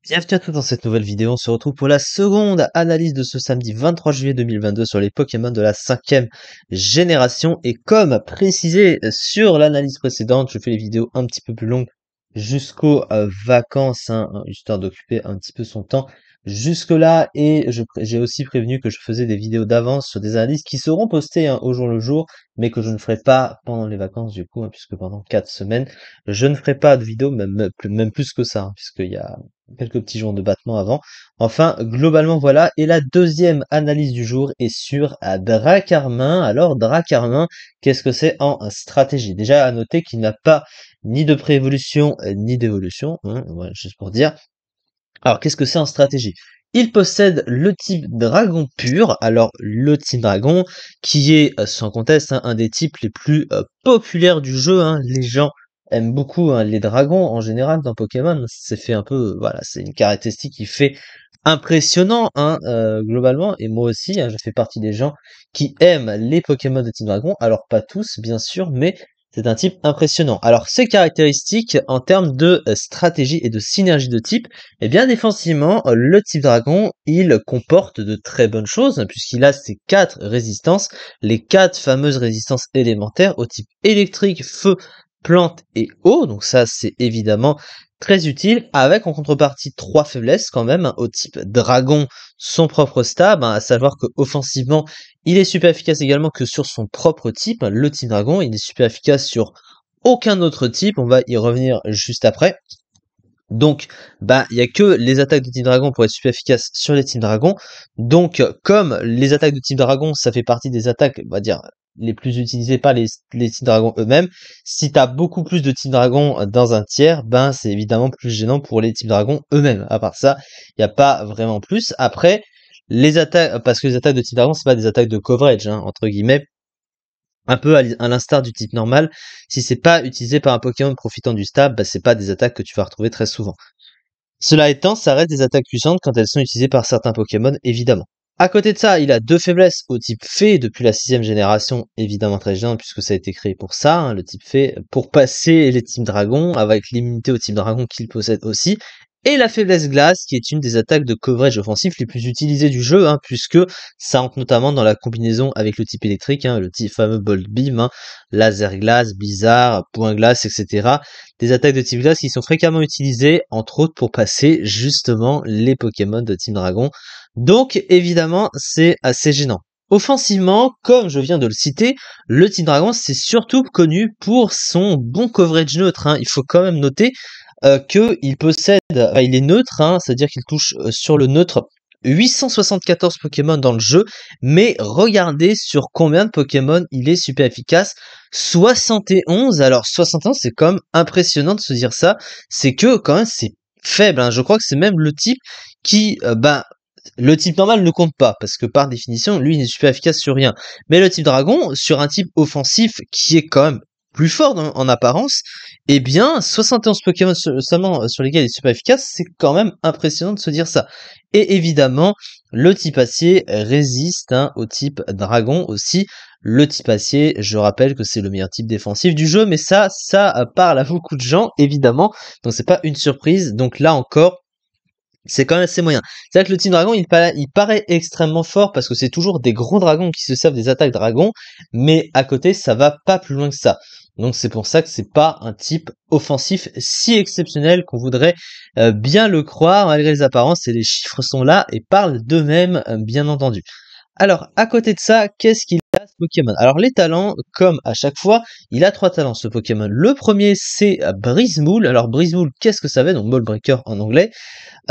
Bienvenue à tous dans cette nouvelle vidéo. On se retrouve pour la seconde analyse de ce samedi 23 juillet 2022 sur les Pokémon de la 5e génération. Et comme précisé sur l'analyse précédente, je fais les vidéos un petit peu plus longues jusqu'aux vacances, histoire d'occuper un petit peu son temps jusque-là. Et j'ai aussi prévenu que je faisais des vidéos d'avance sur des analyses qui seront postées au jour le jour, mais que je ne ferai pas pendant les vacances du coup, puisque pendant 4 semaines, je ne ferai pas de vidéo, même plus que ça, puisqu'il y a quelques petits jours de battement avant. Enfin, globalement, voilà. Et la deuxième analyse du jour est sur Dracarmin. Alors, Dracarmin, qu'est-ce que c'est en stratégie? Déjà, à noter qu'il n'a pas ni de préévolution, ni d'évolution, voilà, juste pour dire. Alors, qu'est-ce que c'est en stratégie? Il possède le type dragon pur. Alors, le type dragon, qui est sans conteste un des types les plus populaires du jeu. Les gens aiment beaucoup les dragons en général dans Pokémon. C'est fait un peu, voilà, c'est une caractéristique qui fait impressionnant globalement. Et moi aussi, je fais partie des gens qui aiment les Pokémon de type dragon. Alors, pas tous, bien sûr, mais c'est un type impressionnant. Alors, ses caractéristiques en termes de stratégie et de synergie de type, eh bien, défensivement, le type dragon, il comporte de très bonnes choses, puisqu'il a ses 4 résistances, les 4 fameuses résistances élémentaires au type électrique, feu, plante et eau. Donc ça, c'est évidemment très utile, avec en contrepartie 3 faiblesses quand même, au type dragon, son propre stab, à savoir que offensivement, il est super efficace également que sur son propre type, le type dragon, il est super efficace sur aucun autre type, on va y revenir juste après. Donc, il y a que les attaques de type dragon pour être super efficaces sur les types dragons. Donc, comme les attaques de type dragon, ça fait partie des attaques, on va dire, les plus utilisées par les types dragons eux-mêmes, si t'as beaucoup plus de types dragons dans un tiers, c'est évidemment plus gênant pour les types dragons eux-mêmes. À part ça, il n'y a pas vraiment plus. Après, les attaques, parce que les attaques de type dragon, c'est pas des attaques de coverage, entre guillemets, un peu à l'instar du type normal, si c'est pas utilisé par un Pokémon profitant du stab, c'est pas des attaques que tu vas retrouver très souvent. Cela étant, ça reste des attaques puissantes quand elles sont utilisées par certains Pokémon, évidemment. À côté de ça, il a 2 faiblesses au type Fée depuis la 6e génération, évidemment très gênante puisque ça a été créé pour ça, le type Fée, pour passer les types dragons, avec l'immunité au type dragon qu'il possède aussi, et la faiblesse glace, qui est une des attaques de coverage offensif les plus utilisées du jeu, puisque ça entre notamment dans la combinaison avec le type électrique, le type fameux Bolt Beam, laser glace, blizzard, point glace, etc. Des attaques de type glace qui sont fréquemment utilisées, entre autres pour passer justement les Pokémon de type dragon. Donc évidemment, c'est assez gênant. Offensivement, comme je viens de le citer, le type dragon c'est surtout connu pour son bon coverage neutre. Il faut quand même noter qu'il possède, il est neutre, c'est-à-dire qu'il touche sur le neutre 874 Pokémon dans le jeu, mais regardez sur combien de Pokémon il est super efficace. 71, alors 71 c'est quand même impressionnant de se dire ça, c'est que quand même c'est faible, je crois que c'est même le type qui, le type normal ne compte pas, parce que par définition, lui, il est super efficace sur rien. Mais le type dragon, sur un type offensif qui est quand même plus fort en apparence, eh bien, 71 Pokémon seulement sur lesquels il est super efficace, c'est quand même impressionnant de se dire ça. Et évidemment, le type acier résiste au type dragon aussi. Le type acier, je rappelle que c'est le meilleur type défensif du jeu, mais ça parle à beaucoup de gens, évidemment. Donc c'est pas une surprise. Donc là encore, c'est quand même assez moyen. C'est vrai que le Team Dragon, il paraît extrêmement fort parce que c'est toujours des gros dragons qui se servent des attaques dragons, mais à côté, ça va pas plus loin que ça. Donc c'est pour ça que c'est pas un type offensif si exceptionnel qu'on voudrait bien le croire, malgré les apparences, et les chiffres sont là et parlent d'eux-mêmes, bien entendu. Alors, à côté de ça, qu'est-ce qu'il a ce Pokémon? Alors, les talents, comme à chaque fois, il a 3 talents ce Pokémon. Le premier, c'est Brise-Moule. Alors, Brise-Moule, qu'est-ce que ça veut? Donc, Ball Breaker en anglais.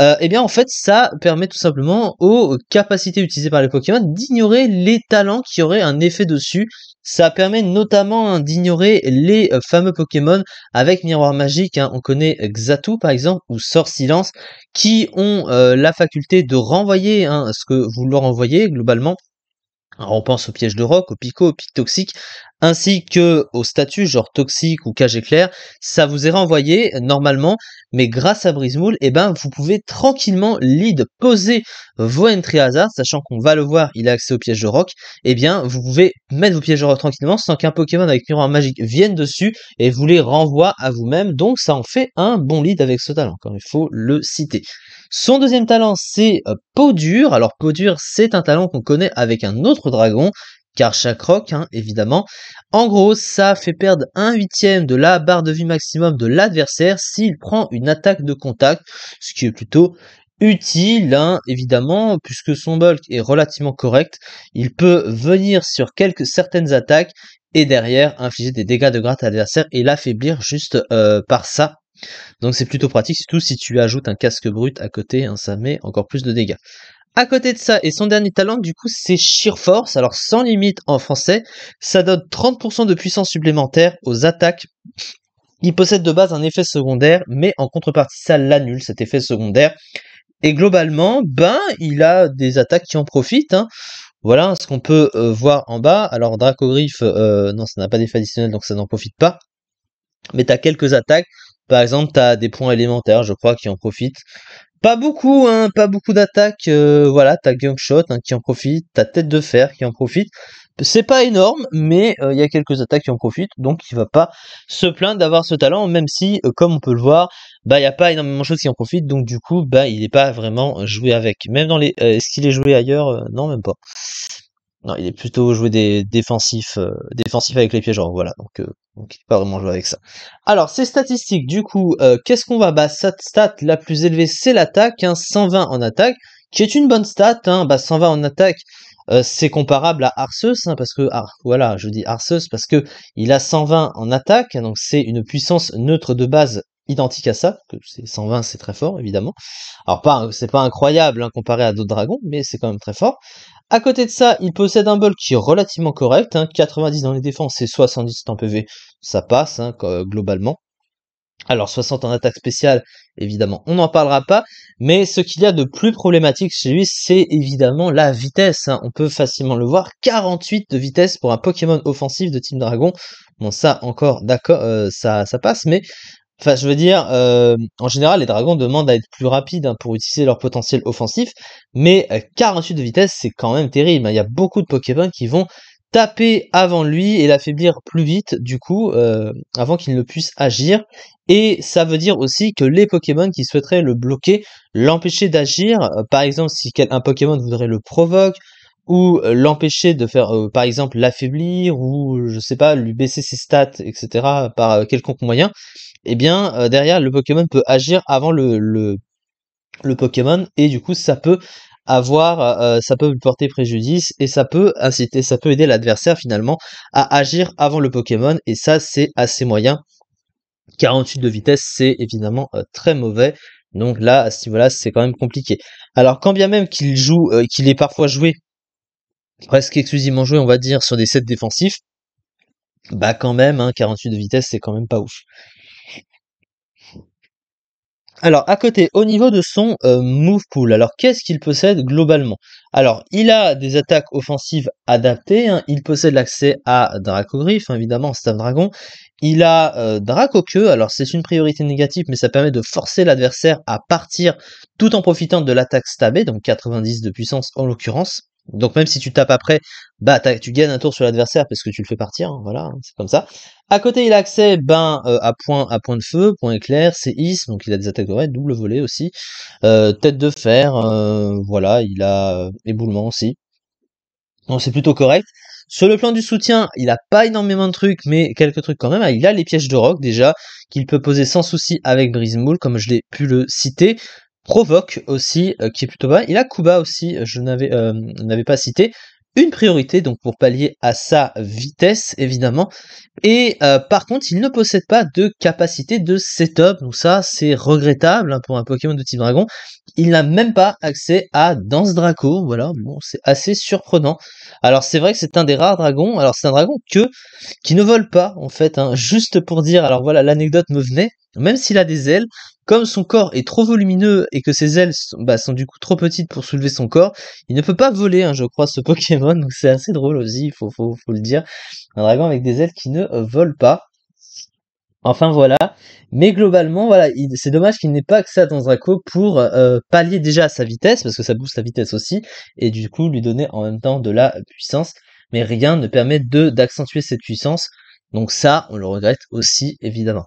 Eh bien, en fait, ça permet tout simplement aux capacités utilisées par les Pokémon d'ignorer les talents qui auraient un effet dessus. Ça permet notamment d'ignorer les fameux Pokémon avec Miroir Magique. On connaît Xatu par exemple ou Sort Silence qui ont la faculté de renvoyer ce que vous leur envoyez globalement. Alors on pense au piège de roc, au pico, au pic toxique, ainsi que aux statuts genre toxique ou cage éclair, ça vous est renvoyé normalement, mais grâce à Brismoul, eh ben, vous pouvez tranquillement lead poser vos entry hasard, sachant qu'on va le voir, il a accès au piège de rock, eh bien, vous pouvez mettre vos pièges de rock tranquillement sans qu'un Pokémon avec miroir magique vienne dessus et vous les renvoie à vous-même, donc ça en fait un bon lead avec ce talent, comme il faut le citer. Son deuxième talent, c'est Peau dure. Alors, Peau dure, c'est un talent qu'on connaît avec un autre dragon, car chaque roc, hein, évidemment. En gros, ça fait perdre 1/8 de la barre de vie maximum de l'adversaire s'il prend une attaque de contact, ce qui est plutôt utile, hein, évidemment, puisque son bulk est relativement correct. Il peut venir sur certaines attaques et derrière infliger des dégâts de gratte à l'adversaire et l'affaiblir juste par ça. Donc c'est plutôt pratique, surtout si tu ajoutes un casque brut à côté, hein, ça met encore plus de dégâts. À côté de ça, et son dernier talent, du coup, c'est Sheer Force. Alors, sans limite en français, ça donne 30% de puissance supplémentaire aux attaques. Il possède de base un effet secondaire, mais en contrepartie, ça l'annule, cet effet secondaire. Et globalement, ben, il a des attaques qui en profitent, hein. Voilà ce qu'on peut voir en bas. Alors, Dracogriffe, non, ça n'a pas d'effet additionnel, donc ça n'en profite pas. Mais t'as quelques attaques. Par exemple, t'as des points élémentaires, je crois, qui en profitent. Pas beaucoup, hein, pas beaucoup d'attaques. Voilà, t'as Gungshot hein, qui en profite, t'as Tête de Fer qui en profite. C'est pas énorme, mais il y a quelques attaques qui en profitent, donc il va pas se plaindre d'avoir ce talent, même si, comme on peut le voir, bah il y a pas énormément de choses qui en profitent, donc du coup, bah il est pas vraiment joué avec. Même dans les, est-ce qu'il est joué ailleurs? Non, même pas. Non, il est plutôt joué des défensifs, défensifs avec les pièges, voilà. Donc il est pas vraiment joué avec ça. Alors, ces statistiques, du coup, qu'est-ce qu'on va? Bah, sa stat la plus élevée, c'est l'attaque, hein, 120 en attaque, qui est une bonne stat, hein. Bah, 120 en attaque, c'est comparable à Arceus, hein, parce que, voilà, je dis Arceus parce que il a 120 en attaque, donc c'est une puissance neutre de base identique à ça, que c'est 120, c'est très fort, évidemment. Alors, c'est pas incroyable, hein, comparé à d'autres dragons, mais c'est quand même très fort. À côté de ça, il possède un bulk qui est relativement correct, hein, 90 dans les défenses et 70 en PV, ça passe hein, globalement. Alors 60 en attaque spéciale, évidemment, on n'en parlera pas, mais ce qu'il y a de plus problématique chez lui, c'est évidemment la vitesse, hein. On peut facilement le voir, 48 de vitesse pour un Pokémon offensif de Team Dragon. Bon ça encore, d'accord, ça passe, mais enfin, je veux dire, en général, les dragons demandent à être plus rapides hein, pour utiliser leur potentiel offensif, mais 48 de vitesse, c'est quand même terrible, hein. Il y a beaucoup de Pokémon qui vont taper avant lui et l'affaiblir plus vite, du coup, avant qu'il ne puisse agir. Et ça veut dire aussi que les Pokémon qui souhaiteraient le bloquer, l'empêcher d'agir, par exemple, si un Pokémon voudrait le provoque, ou l'empêcher de faire, par exemple, l'affaiblir, ou je sais pas, lui baisser ses stats, etc., par quelconque moyen, eh bien, derrière, le Pokémon peut agir avant le Pokémon, et du coup, ça peut lui porter préjudice, et ça peut aider l'adversaire finalement à agir avant le Pokémon, et ça, c'est assez moyen. 48 de vitesse, c'est évidemment très mauvais. Donc là, à ce niveau-là, c'est quand même compliqué. Alors, quand bien même qu'il est parfois joué, presque exclusivement joué, on va dire, sur des sets défensifs, bah quand même, hein, 48 de vitesse, c'est quand même pas ouf. Alors, à côté, au niveau de son move pool, alors qu'est-ce qu'il possède globalement? Alors, il a des attaques offensives adaptées, hein, il possède l'accès à Dracogriffe, hein, évidemment, Staff Dragon. Il a Dracoqueue, alors c'est une priorité négative, mais ça permet de forcer l'adversaire à partir tout en profitant de l'attaque stabée, donc 90 de puissance en l'occurrence. Donc même si tu tapes après, bah tu gagnes un tour sur l'adversaire parce que tu le fais partir, hein, voilà, hein, c'est comme ça. À côté, il a accès à point de feu, point éclair, séisme, donc il a des attaques de raid, double volée aussi, tête de fer, voilà, il a éboulement aussi. Donc c'est plutôt correct. Sur le plan du soutien, il a pas énormément de trucs, mais quelques trucs quand même. Il a les pièges de roc déjà, qu'il peut poser sans souci avec Brise-Moule, comme je l'ai pu le citer. Provoque aussi, qui est plutôt pas mal. Il a Kuba aussi, je n'avais pas cité. Une priorité, donc pour pallier à sa vitesse, évidemment. Et par contre, il ne possède pas de capacité de setup, donc ça c'est regrettable hein, pour un Pokémon de type dragon. Il n'a même pas accès à Danse Draco, voilà, bon, c'est assez surprenant. Alors c'est vrai que c'est un des rares dragons, alors c'est un dragon qui ne vole pas en fait, hein, juste pour dire, alors voilà, l'anecdote me venait, même s'il a des ailes, comme son corps est trop volumineux et que ses ailes sont du coup trop petites pour soulever son corps, il ne peut pas voler, hein, je crois, ce Pokémon, donc c'est assez drôle aussi, faut le dire. Un dragon avec des ailes qui ne vole pas. Enfin voilà, mais globalement voilà, c'est dommage qu'il n'ait pas accès à Tanzrako pour pallier déjà à sa vitesse, parce que ça booste la vitesse aussi, et du coup lui donner en même temps de la puissance, mais rien ne permet d'accentuer cette puissance, donc ça on le regrette aussi évidemment.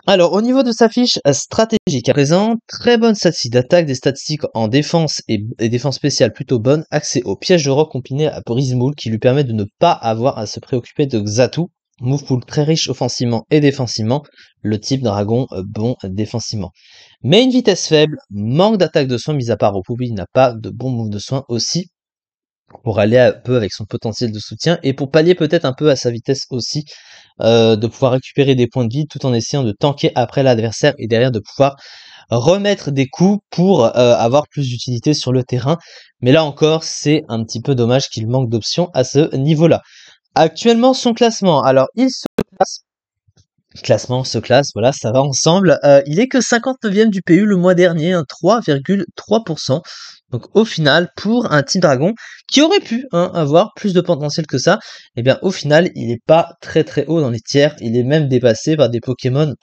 Alors au niveau de sa fiche stratégique à présent, très bonne statistique d'attaque, des statistiques en défense et défense spéciale plutôt bonnes, accès au piège de roc combiné à Brismool qui lui permet de ne pas avoir à se préoccuper de Xatu. Move pool très riche offensivement et défensivement, le type dragon bon défensivement. Mais une vitesse faible, manque d'attaque de soins, mis à part au Poubi, il n'a pas de bon move de soins aussi, pour aller un peu avec son potentiel de soutien, et pour pallier peut-être un peu à sa vitesse aussi, de pouvoir récupérer des points de vie tout en essayant de tanker après l'adversaire, et derrière de pouvoir remettre des coups pour avoir plus d'utilité sur le terrain. Mais là encore, c'est un petit peu dommage qu'il manque d'options à ce niveau-là. Actuellement, son classement. Alors, il se classe, voilà, ça va ensemble. Il est que 59e du PU le mois dernier, 3,3%. Donc au final, pour un Team Dragon qui aurait pu avoir plus de potentiel que ça, eh bien au final, il n'est pas très très haut dans les tiers. Il est même dépassé par des Pokémon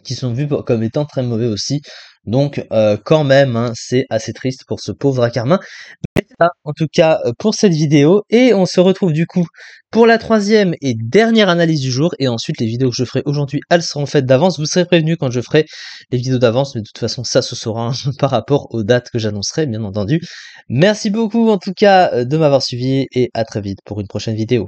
qui sont vus comme étant très mauvais aussi. Donc quand même, c'est assez triste pour ce pauvre Acarmin. Ça, en tout cas pour cette vidéo, et on se retrouve du coup pour la troisième et dernière analyse du jour, et ensuite les vidéos que je ferai aujourd'hui elles seront faites d'avance, vous serez prévenus quand je ferai les vidéos d'avance, mais de toute façon ça se saura par rapport aux dates que j'annoncerai bien entendu. Merci beaucoup en tout cas de m'avoir suivi, et à très vite pour une prochaine vidéo.